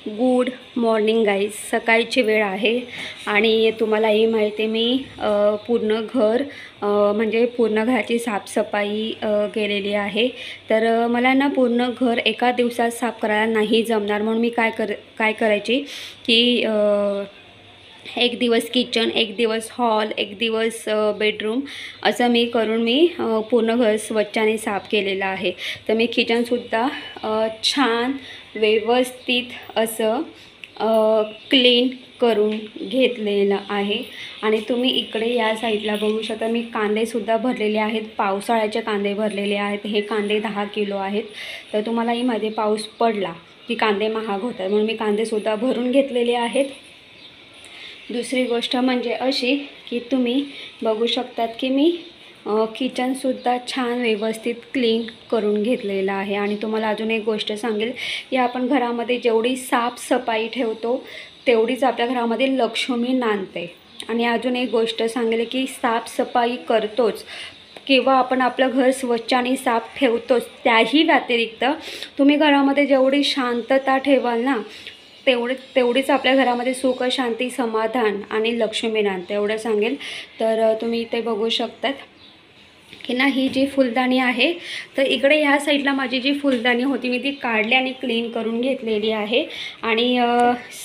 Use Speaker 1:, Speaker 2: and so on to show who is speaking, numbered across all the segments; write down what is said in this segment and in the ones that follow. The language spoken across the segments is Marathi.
Speaker 1: Good morning guys. सकाळची वेळ आहे आणि तुम्हालाही माहिती आहे मी पूर्ण घर म्हणजे पूर्ण घराची साफसफाई केलेली आहे. तर मला ना पूर्ण घर एका दिवसात साफ करायला नाही जमणार, म्हणून मी काय करायची की एक दिवस किचन, एक दिवस हॉल, एक दिवस बेडरूम असं मी पूर्ण घर स्वच्छ आणि साफ केलेलं आहे. तर मी किचनसुद्धा छान व्यवस्थित असं क्लीन करून घेतलेलं आहे. आणि तुम्ही इकडे या साईडला बघू शकता, मी कांदेसुद्धा भरलेले आहेत. पावसाळ्याचे कांदे भरलेले आहेत. हे कांदे 10 किलो आहेत. तर तुम्हालाही मध्ये पाऊस पडला की कांदे महाग होतात, म्हणून मी कांदेसुद्धा भरून घेतलेले आहेत. दुसरी गोष्ट म्हणजे अशी की तुम्ही बघू शकतात की मी किचनसुद्धा छान व्यवस्थित क्लीन करून घेतलेलं आहे. आणि तुम्हाला अजून एक गोष्ट सांगेल की आपण घरामध्ये जेवढी साफसफाई ठेवतो तेवढीच आपल्या घरामध्ये लक्ष्मी नांदते. आणि अजून एक गोष्ट सांगेल की साफसफाई करतोच किंवा आपण आपलं घर स्वच्छ आणि साफ ठेवतोच, त्याही व्यतिरिक्त तुम्ही घरामध्ये जेवढी शांतता ठेवाल ना तेवढीच आपल्या घरामध्ये सुख, शांती, समाधान आणि लक्ष्मी नांदते, एवढं सांगेल. तर तुम्ही इथे बघू शकतात की ना ही जी फुलदाणी आहे, तर इकडे ह्या साईडला माझी जी फुलदाणी होती मी ती काढली आणि क्लीन करून घेतलेली आहे. आणि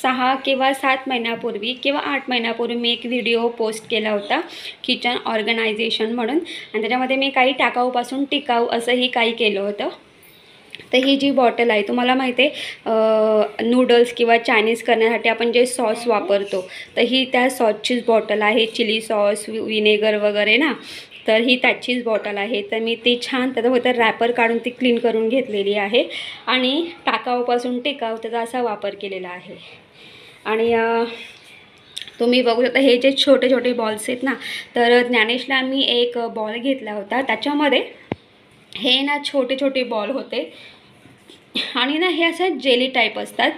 Speaker 1: 6 किंवा 7 महिन्यापूर्वी किंवा 8 महिन्यापूर्वी मी एक व्हिडिओ पोस्ट केला होता किचन ऑर्गनायझेशन म्हणून, आणि त्याच्यामध्ये मी काही टाकाऊपासून टिकाऊ असंही काही केलं होतं. तर ही जी बॉटल आहे, तुम्हाला माहिती आहे नूडल्स किंवा चायनीज करण्यासाठी आपण जे सॉस वापरतो, तर ही त्या सॉसचीच बॉटल आहे. चिली सॉस, विनेगर वगैरे ना, तर ही त्याचीच बॉटल आहे. तर मी ती छान त्याचं रॅपर काढून ती क्लीन करून घेतलेली आहे आणि टाकाऊपासून टिकाऊ त्याचा असा वापर केलेला आहे. आणि तुम्ही बघू शकता हे जे छोटे छोटे बॉल्स आहेत ना, तर ज्ञानेशला मी एक बॉल घेतला होता, त्याच्यामध्ये हे ना छोटे छोटे बॉल होते आणि ना हे असं जेली टाईप असतात.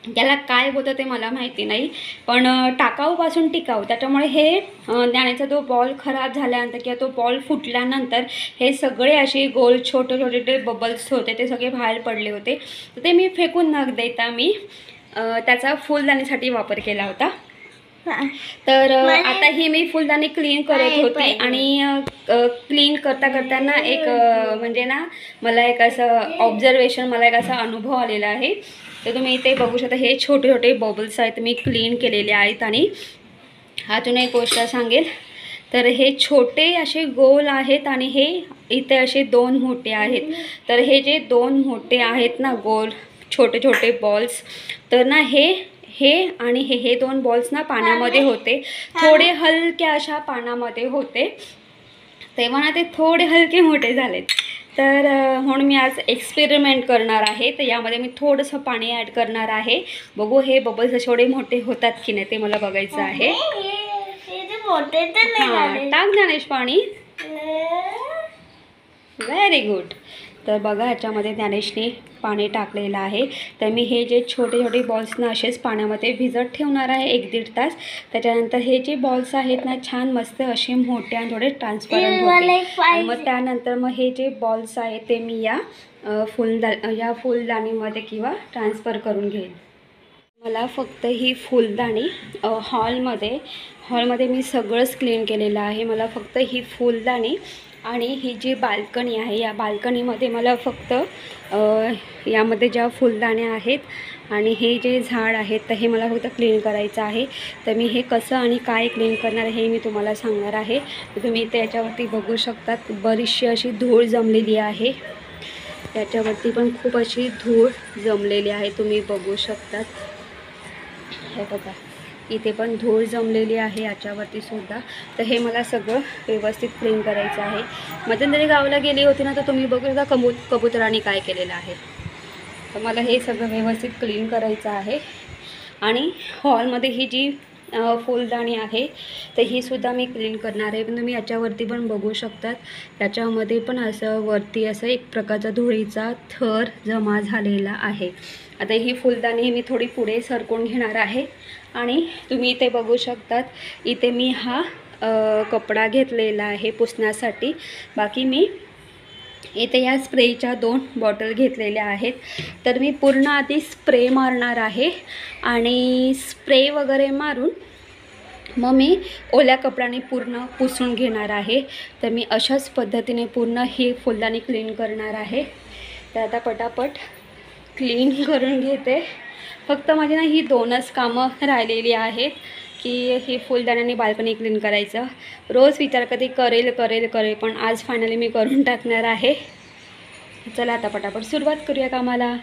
Speaker 1: त्याला काय बोलतं ते मला माहिती नाही, पण टाकाऊपासून टिकाऊ, त्याच्यामुळे हे ज्ञानेचा तो बॉल खराब झाल्यानंतर किंवा तो बॉल फुटल्यानंतर हे सगळे असे गोल छोटे छोटे बबल्स होते, ते सगळे बाहेर पडले होते. तर ते मी फेकून न देता मी त्याचा फुलदाणीसाठी वापर केला होता. तर आता ही मी फुलदाणी क्लीन करत होती आणि क्लीन करताना एक म्हणजे ना मला एक असं ऑब्झर्वेशन, मला एक असा अनुभव आलेला आहे. तर तुम्ही इथे बघू शकता हे छोटे छोटे बबल्स आहेत, मी क्लीन केलेले आहेत. आणि अजून एक गोष्ट सांगेल, तर हे छोटे असे गोल आहेत आणि हे इथे असे 2 मोठे आहेत. तर हे जे 2 मोठे आहेत ना गोल छोटे छोटे बॉल्स, तर ना हे आणि हे 2 बॉल्स ना पाण्यामध्ये होते, थोडे हलक्या अशा पाण्यामध्ये होते, तेव्हा ना ते थोडे हलके मोठे झालेत. तर म्हणून मी आज एक्सपेरिमेंट करणार आहे. तर यामध्ये मी थोडंसं पाणी ॲड करणार आहे. बघू हे बबल्स असे एवढे मोठे होतात की नाही ते मला बघायचं आहे. टाक ज्ञानेश पाणी. Very good. तर बघा ह्याच्यामध्ये ज्ञानेशने पाणी टाकलेलं आहे. तर मी हे जे छोटे छोटे बॉल्स ना असेच पाण्यामध्ये भिजत ठेवणार आहे 1-1.5 तास. त्याच्यानंतर हे जे बॉल्स आहेत ना छान मस्त असे मोठे आणि थोडे ट्रान्सपरंट होते. आणि मग त्यानंतर मग हे जे बॉल्स आहेत ते मी या फुलदाणीमध्ये किंवा ट्रान्सफर करून घेईन. मला फक्त ही फुलदाणी हॉलमध्ये मी सगळंच क्लीन केलेलं आहे. मला फक्त ही फुलदाणी आणि ही जी बाल्कनी आहे, या बाल्कनीमध्ये मला फक्त यामध्ये ज्या फुलदाण्या आहेत आणि हे जे झाड आहेत, तर हे मला फक्त क्लीन करायचं आहे. तर मी हे कसं आणि काय क्लीन करणार हे मी तुम्हाला सांगणार आहे. तुम्ही त्याच्यावरती बघू शकतात बरीचशी अशी धूळ जमलेली आहे. त्याच्यावरती पण खूप अशी धूळ जमलेली आहे, तुम्ही बघू शकतात. हे बघा इथे पण धूळ जमलेली आहे याच्यावरती सुद्धा. तर हे मला सगळं व्यवस्थित क्लीन करायचं आहे. मध्यंतरी गावाला गेली होती ना, तर तुम्ही बघू शकता कबुतरांनी काय केलेलं आहे. तर मला हे सगळं व्यवस्थित क्लीन करायचं आहे. आणि हॉलमध्ये ही जी फुलदाणी आहे तर ही सुद्धा मी क्लीन करणार आहे. पण तुम्ही याच्यावरती पण बघू शकतात, त्याच्यामध्ये पण असं वरती असं एक प्रकारचा धुळीचा थर जमा झालेला आहे. आता ही फुलदाणी मी थोडी पुढे सरकवून घेणार आहे. आणि तुम्ही इथे बघू शकतात, इथे मी हा कपडा घेतलेला आहे पुसण्यासाठी. बाकी मी इथे या स्प्रेच्या 2 बॉटल घेतलेल्या आहेत. तर मी पूर्ण आधी स्प्रे मारणार आहे आणि स्प्रे वगैरे मारून मग मी ओल्या कपड्याने पूर्ण पुसून घेणार आहे. तर मी अशाच पद्धतीने पूर्ण ही फुलदाणी क्लीन करणार आहे. तर आता पटापट क्लीन करून घेते. फक्त माझी ना ही 2च कामं राहिलेली आहेत की ही फुलदाणी आणि बाल्कनी क्लीन करायचं. रोज विचार कधी करेल करेल करेल, पण आज फायनली मी करून टाकणार आहे. चला आता पटापट सुरुवात करूया कामाला.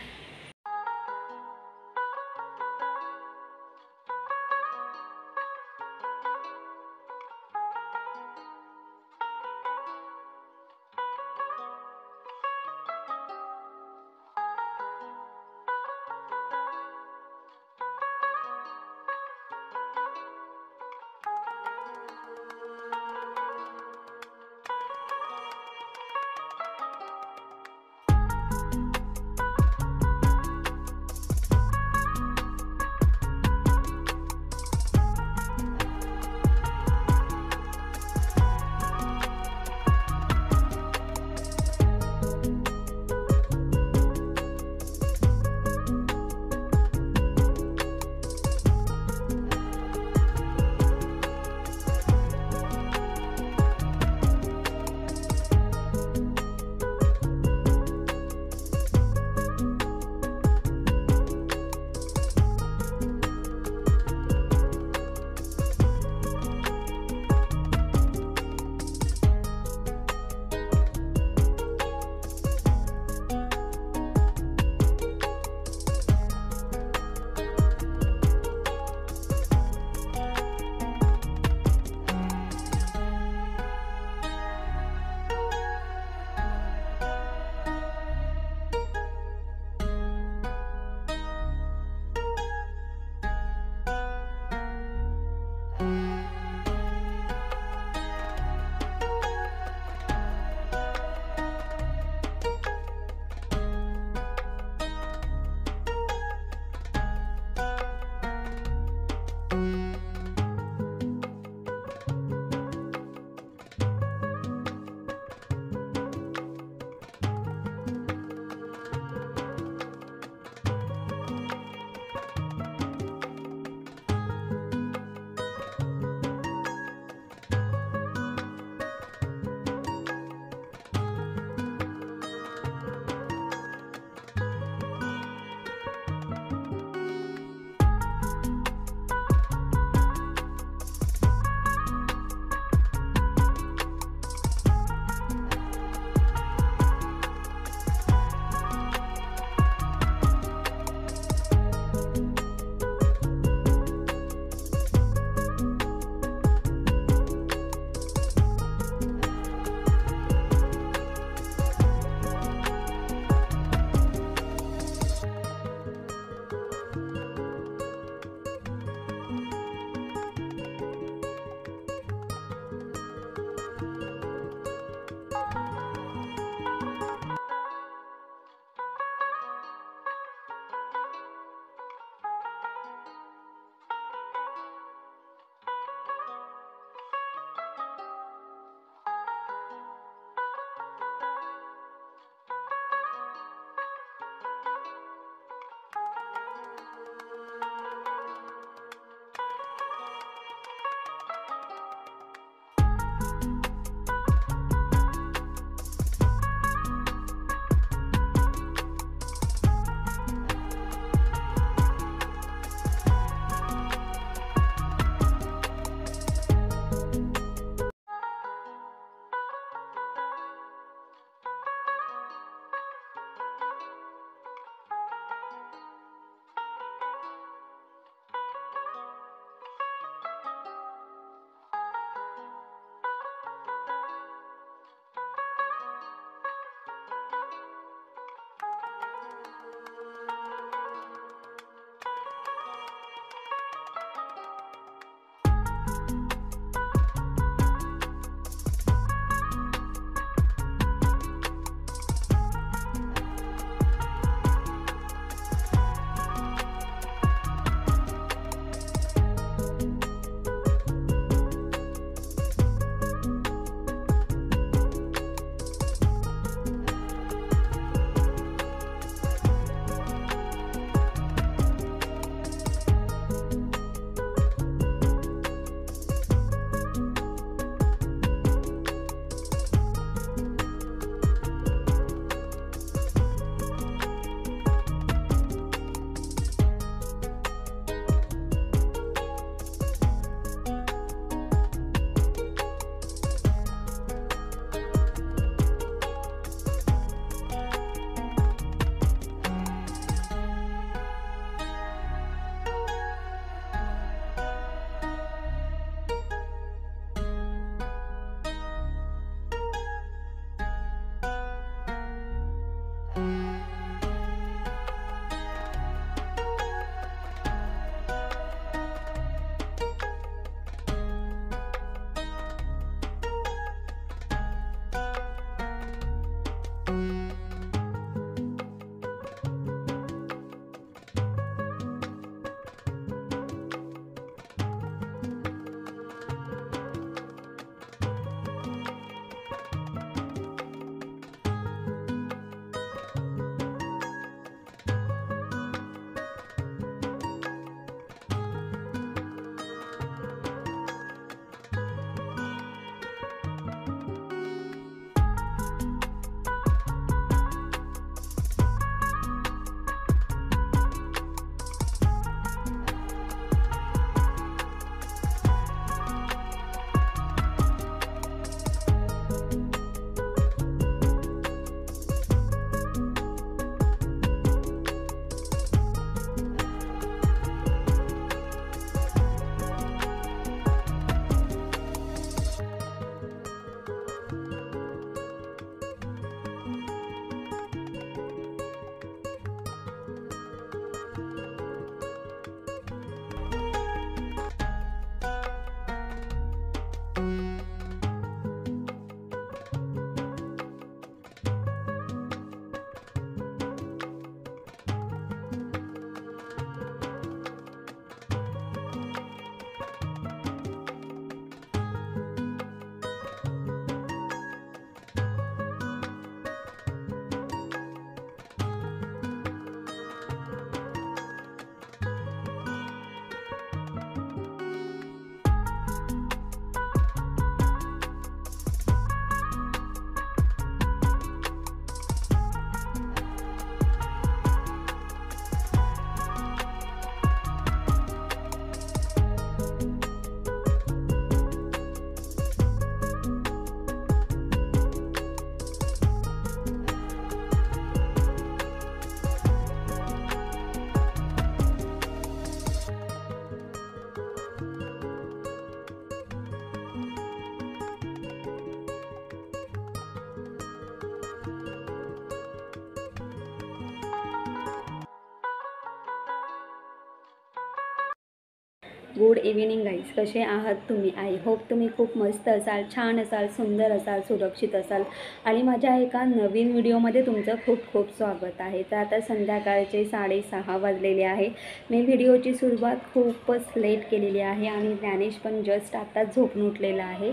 Speaker 1: गुड इव्हिनिंग गाईज, कसे आहात तुम्ही? आय होप तुम्ही खूप मस्त असाल, छान असाल, सुंदर असाल, सुरक्षित असाल आणि माझ्या एका नवीन व्हिडिओमध्ये तुमचं खूप खूप स्वागत आहे. तर आता संध्याकाळचे 6:30 वाजलेले आहे. मी व्हिडिओची सुरुवात खूपच लेट केलेली आहे आणि ज्ञानेश पण जस्ट आत्ताच झोपून उठलेला आहे.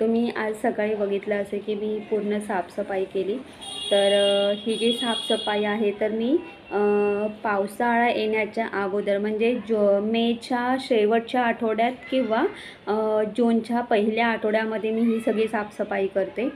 Speaker 1: तुम्ही आज सकाळी बघितलं असेल की मी पूर्ण साफसफाई केली. तर ही जी साफसफाई आहे तर मी पावसाळा येण्याच्या अगोदर म्हणजे मेच्या शेवटच्या आठवड्यात किंवा जूनच्या पहिल्या आठवड्यामध्ये मी ही सगळी साफसफाई करते,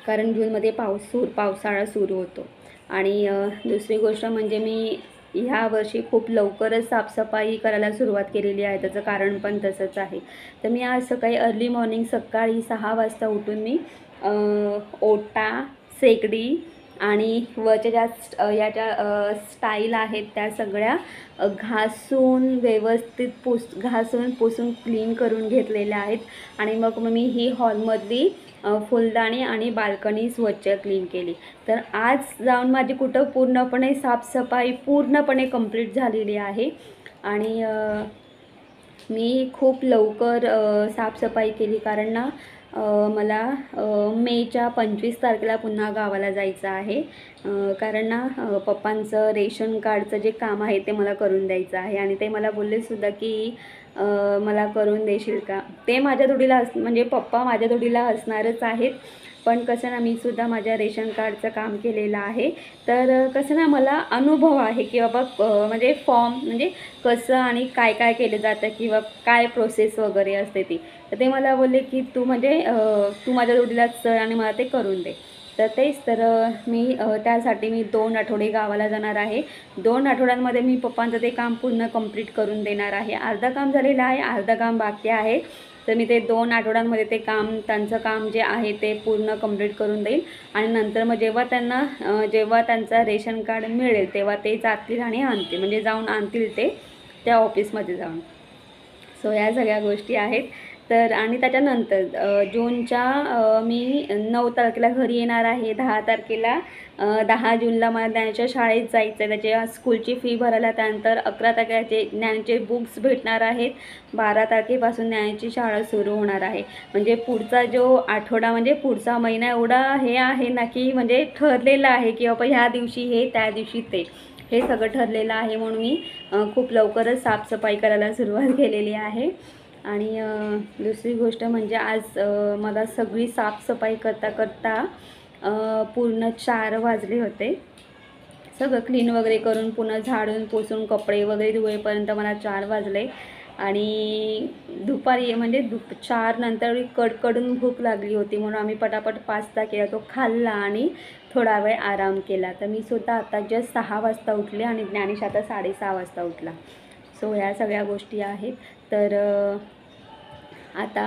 Speaker 1: कारण जूनमध्ये पावसाळा सुरू होतो. आणि दुसरी गोष्ट म्हणजे मी ह्या वर्षी खूप लवकरच साफसफाई करायला सुरुवात केलेली आहे. त्याचं कारण पण तसंच आहे. तर मी आज सकाळी अर्ली मॉर्निंग सकाळी 6 वाजता उठून मी ओटा, शेगडी आणि वरच्या ज्या ज्या स्टाईल आहेत त्या सगळ्या घासून व्यवस्थित घासून पुसून क्लीन करून घेतलेल्या आहेत. आणि मग मी ही हॉलमधली फुलदाणी आणि बाल्कनी स्वच्छ क्लीन केली. तर आज जाऊन माझी कुठं पूर्णपणे साफसफाई पूर्णपणे कंप्लीट झालेली आहे. आणि मी खूप लवकर साफसफाई केली, कारण ना मला मेच्या 25 तारखेला पुन्हा गावाला जायचं आहे. कारण ना पप्पांचं रेशन कार्डचं जे काम आहे ते मला करून द्यायचं आहे. आणि ते मला बोललेसुद्धा की मला करून देशील का? ते माझ्या जोडीला म्हणजे पप्पा माझ्या जोडीला असणारच आहेत, पण कसं ना मीसुद्धा माझ्या रेशन कार्डचं काम केलेलं आहे. तर कसं ना मला अनुभव आहे की बाबा म्हणजे फॉर्म म्हणजे कसं आणि काय काय केलं जातं किंवा काय प्रोसेस वगैरे असते ती. तर ते मला बोलले की तू म्हणजे तू माझ्या जोडीलाच चल आणि मला ते करून दे. तर तेच तर मी त्यासाठी मी 2 आठवडे गावाला जाणार आहे. 2 आठवड्यांमध्ये मी पप्पांचं ते काम पूर्ण कंप्लीट करून देणार आहे. अर्धा काम झालेलं आहे, अर्धा काम बाकी आहे. तर मी ते 2 आठवड्यांमध्ये ते काम त्यांचं काम जे आहे ते पूर्ण कंप्लीट करून देईल. आणि नंतर मग जेव्हा त्यांचं रेशन कार्ड मिळेल तेव्हा ते जातील आणि आणतील, म्हणजे जाऊन आणतील ते त्या ऑफिसमध्ये जाऊन. सो या सगळ्या गोष्टी आहेत. तर आणि त्याच्यानंतर जूनच्या मी 9 तारखेला घरी येणार आहे. 10 तारखेला 10 जूनला मला ज्ञानच्या शाळेत जायचं आहे. त्याच्या स्कूलची फी भरायला. त्यानंतर 11 तारखेला ज्ञानचे बुक्स भेटणार आहेत. 12 तारखेपासून ज्ञानची शाळा सुरू होणार आहे. म्हणजे पुढचा जो आठवडा म्हणजे पुढचा महिना एवढा हे आहे ना की म्हणजे ठरलेलं आहे की बाबा ह्या दिवशी हे त्या दिवशी ते, हे सगळं ठरलेलं आहे. म्हणून मी खूप लवकरच साफसफाई करायला सुरुवात केलेली आहे. आणि दुसरी गोष्ट म्हणजे आज मला सगळी साफसफाई करता करता पूर्ण 4 वाजले होते. सगळं क्लीन वगैरे करून पुन्हा झाडून पुसून कपडे वगैरे धुवेपर्यंत मला 4 वाजले. आणि दुपारी म्हणजे 4 नंतर कडकडून भूक लागली होती म्हणून आम्ही पटापट पास्ता केला, तो खाल्ला आणि थोडा वेळ आराम केला. तर मी सुद्धा आता जस्ट 6 वाजता उठले आणि ज्ञानेश आता 6:30 वाजता उठला. सो ह्या सगळ्या गोष्टी आहेत. तर आता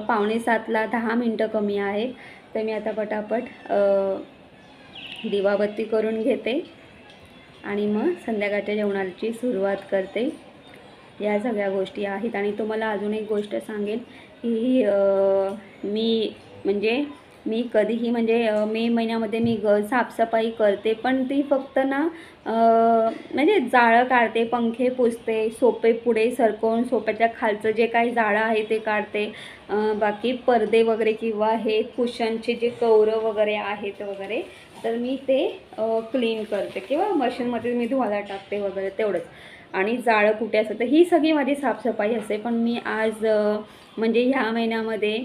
Speaker 1: 6:45ला 10 मिनटं कमी आहेत. तर मी आता पटापट दिवाबत्ती करून घेते आणि मग संध्याकाळच्या जेवणाची सुरुवात करते. या सगळ्या गोष्टी आहेत. आणि तुम्हाला अजून एक गोष्ट सांगेन की मी कधीही म्हणजे मे महिन्यामध्ये मी साफसफाई करते, पण ती फक्त ना म्हणजे जाळं काढते, पंखे पुसते, सोपे पुढे सरकवून सोप्याच्या खालचं जे काही जाळं आहे ते काढते. बाकी पडदे वगैरे किंवा हे कुशनचे जे कवरं वगैरे आहेत वगैरे तर मी ते क्लीन करते किंवा मशीनमध्ये मी धुवायला टाकते वगैरे तेवढंच. आणि जाळं कुठे असतं तर ही सगळी माझी साफसफाई असते. पण मी आज म्हणजे ह्या महिन्यामध्ये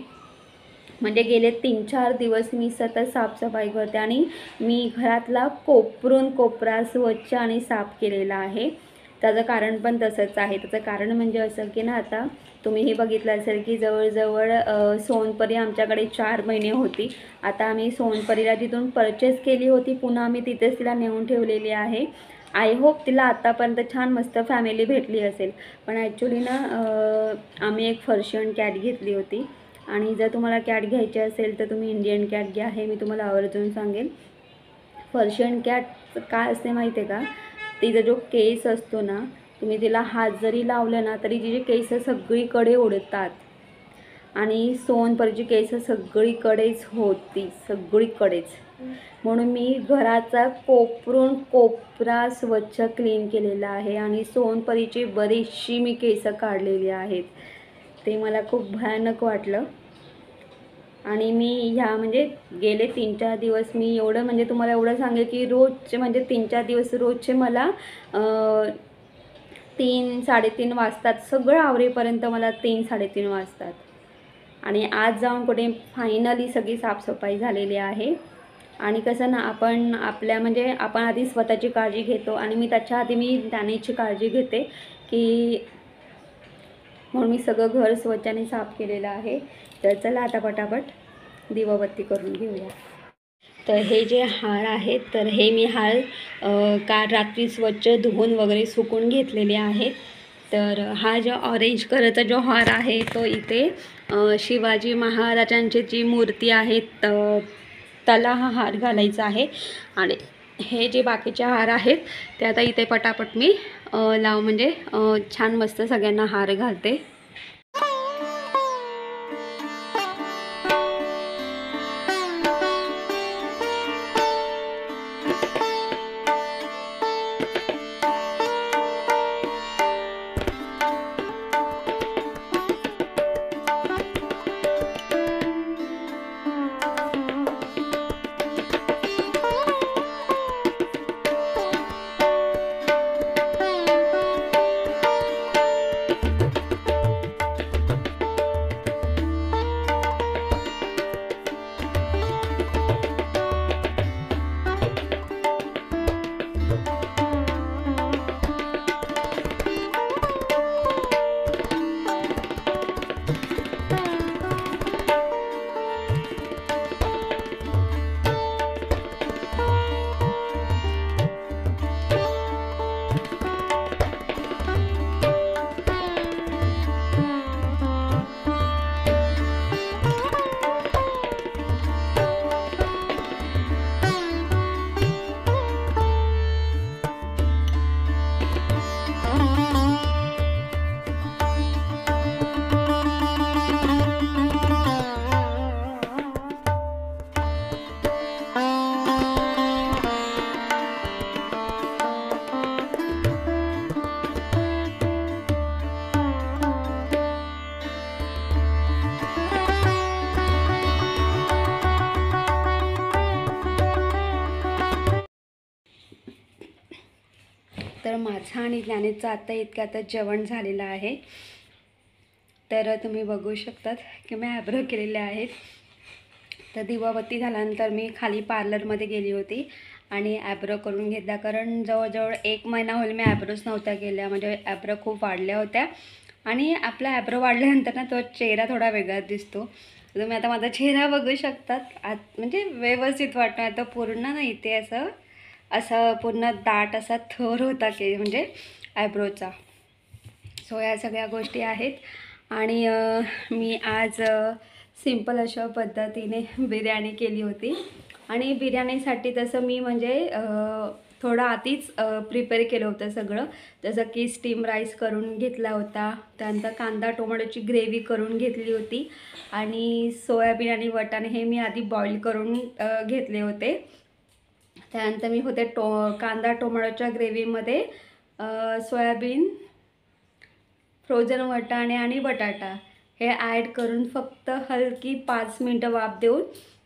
Speaker 1: म्हणजे गेले 3-4 दिवस मी सतत साफसफाई करते आणि मी घरातला कोपरून कोपरा स्वच्छ आणि साफ केलेला आहे. त्याचं कारण पण तसंच आहे. त्याचं कारण म्हणजे असं की ना, आता तुम्हीही बघितलं असेल की जवळजवळ सोनपरी आमच्याकडे 4 महिने होती. आता आम्ही सोनपरीला जिथून परचेस केली होती पुन्हा आम्ही तिथेच तिला नेऊन ठेवलेली आहे. आय होप तिला आत्तापर्यंत छान मस्त फॅमिली भेटली असेल. पण ॲक्च्युली ना आम्ही एक पर्शियन कॅट घेतली होती. आणि जर तुम्हाला कॅट घ्यायची असेल तर तुम्ही इंडियन कॅट घ्या, हे मी तुम्हाला आवर्जून सांगेन. पर्शियन कॅट काय असते माहिती आहे का, तिचा जो केस असतो ना, तुम्ही तिला हात जरी लावले ना तरी तिचे केस सगळीकडे उडतात. आणि सोनपरीची केस सगळीकडेच होती, सगळीकडेच. म्हणून मी घराचा कोपरून कोपरा स्वच्छ क्लीन केलेला आहे. आणि सोनपरीची बरीचशी मी केस काढलेली आहेत. ते मला खूप भयानक वाटलं. आणि मी ह्या म्हणजे गेले 3-4 दिवस मी एवढं म्हणजे तुम्हाला एवढं सांगेल की रोजचे म्हणजे 3-4 दिवस रोजचे मला 3-3:30 वाजतात. सगळं आवरेपर्यंत मला 3-3:30 वाजतात. आणि आज जाऊन कुठे फायनली सगळी साफसफाई झालेली आहे. आणि कसं ना, आपण आपल्या म्हणजे आपण आधी स्वतःची काळजी घेतो आणि मी त्याच्या आधी मी ज्ञानेची काळजी घेते की म्हणून मी सगळं घर स्वच्छाने साफ केलेलं आहे. तर चला आता पटापट दिवाबत्ती करून घेऊया. तर हे जे हार आहेत तर हे मी हार काल रात्री स्वच्छ धुवून वगैरे सुकून घेतलेले आहेत. तर हा जो ऑरेंज कलरचा जो हार आहे तो इथे शिवाजी महाराजांची जी मूर्ती आहे त्याला हा हार घालायचा आहे. आणि हे जे बाकीचे हार आहेत ते आता इथे पटापट मी म्हणजे छान मस्त सगळ्यांना हार घालते. तर माझं आणि ज्ञानेचं आता इतक्यातच जेवण झालेलं आहे. तर तुम्ही बघू शकतात की मी ॲब्रो केलेले आहेत. तर दिवाबत्ती झाल्यानंतर मी खाली पार्लरमध्ये गेली होती आणि ॲब्रो करून घेतला, कारण जवळजवळ 1 महिना होईल मी ॲब्रोच नव्हत्या केल्या. म्हणजे ॲब्रो खूप वाढल्या होत्या आणि आपला ॲब्रो वाढल्यानंतर ना तो चेहरा थोडा वेगळाच दिसतो. तुम्ही आता माझा चेहरा बघू शकतात. म्हणजे व्यवस्थित वाटतं आता पूर्ण ना इथे असं असं पूर्ण दाट असा थर होता की म्हणजे ॲब्रोचा. सो या सगळ्या गोष्टी आहेत आणि मी आज सिंपल अशा पद्धतीने बिर्याणी केली होती. आणि बिर्याणीसाठी तसं मी म्हणजे थोडं आधीच प्रिपेअर केलं होतं सगळं. जसं की स्टीम राईस करून घेतला होता, त्यानंतर कांदा टोमॅटोची ग्रेव्ही करून घेतली होती आणि सोयाबीन आणि वाटाणे हे मी आधी बॉईल करून घेतले होते. त्यानंतर मी होते कांदा टोमॅटोच्या ग्रेव्हीमध्ये सोयाबीन, फ्रोझन वाटाणे आणि बटाटा हे ॲड करून फक्त हलकी 5 मिनटं वाफ देऊन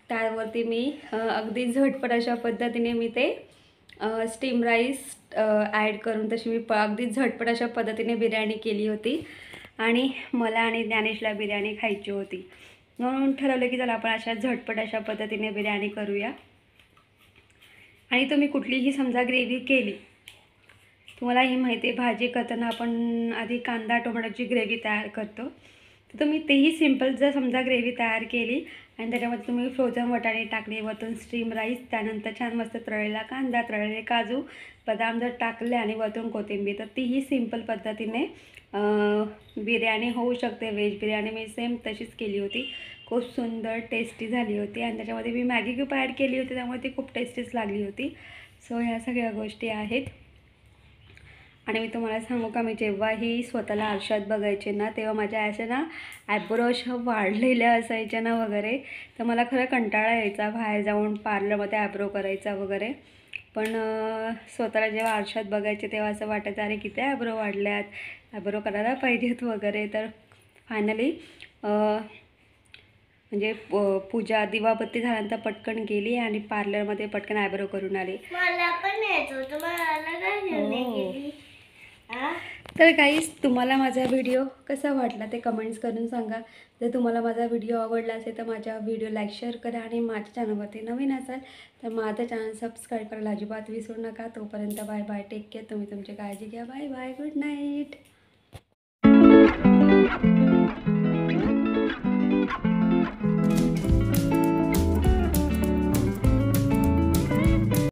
Speaker 1: त्यावरती मी अगदी झटपट अशा पद्धतीने मी ते स्टीम राईस ॲड करून तशी मी अगदी झटपट अशा पद्धतीने बिर्याणी केली होती. आणि मला आणि ज्ञानेशला बिर्याणी खायची होती, म्हणून ठरवलं की चला आपण अशा झटपट अशा पद्धतीने बिर्याणी करूया. आणि तुम्ही कुठलीही समजा ग्रेव्ही केली, तुम्हालाही माहिती आहे भाजी करताना आपण आधी कांदा टोमॅटोची ग्रेव्ही तयार करतो, तर तुम्ही तेही सिंपल जर समजा ग्रेव्ही तयार केली आणि त्याच्यामध्ये तुम्ही फ्रोझन वाटाणे टाकले, वरतून स्टीम राईस, त्यानंतर छान मस्त तळलेला कांदा, तळलेले काजू बदाम जर टाकले आणि वरतून कोथिंबीर, तर तीही सिंपल पद्धतीने बिर्याणी होऊ शकते. व्हेज बिर्याणी मी सेम तशीच केली होती, खूप सुंदर टेस्टी झाली होती. आणि त्याच्यामध्ये मी मॅगी क्यूब ॲड केली होती, त्यामुळे ती खूप टेस्टीच लागली होती. सो ह्या सगळ्या गोष्टी आहेत. आणि मी तुम्हाला सांगू का, मी जेव्हाही स्वतःला आरशात बघायचे ना, तेव्हा माझ्या अशा ना ॲब्रो अशा वाढलेल्या असायच्या ना वगैरे, तर मला खरं कंटाळा यायचा बाहेर जाऊन पार्लरमध्ये ॲब्रो करायचा वगैरे. पण स्वतःला जेव्हा आरशात बघायचे तेव्हा असं वाटायचं अरे किती ॲब्रो वाढल्यात, ॲब्रो करायला पाहिजेत वगैरे. तर फायनली म्हणजे पूजा दिवाबत्ती झाल्यानंतर पटकन गेली आणि पार्लरमध्ये पटकन ॲब्रो करून आली.
Speaker 2: मला पण यायचं होतं, मला काय घेऊन गेली?
Speaker 1: तर गाईज, तुम्हाला माझा व्हिडिओ कसा वाटला ते कमेंट्स करून सांगा. जर तुम्हाला माझा व्हिडिओ आवडला असेल तर माझ्या व्हिडिओ लाईक शेअर करा आणि माझ्या चॅनलवरती नवीन असाल तर माझं चॅनल सबस्क्राईब करायला अजिबात विसरू नका. तोपर्यंत बाय बाय, टेक केअर, तुम्ही तुमची काळजी घ्या. Bye bye, good night.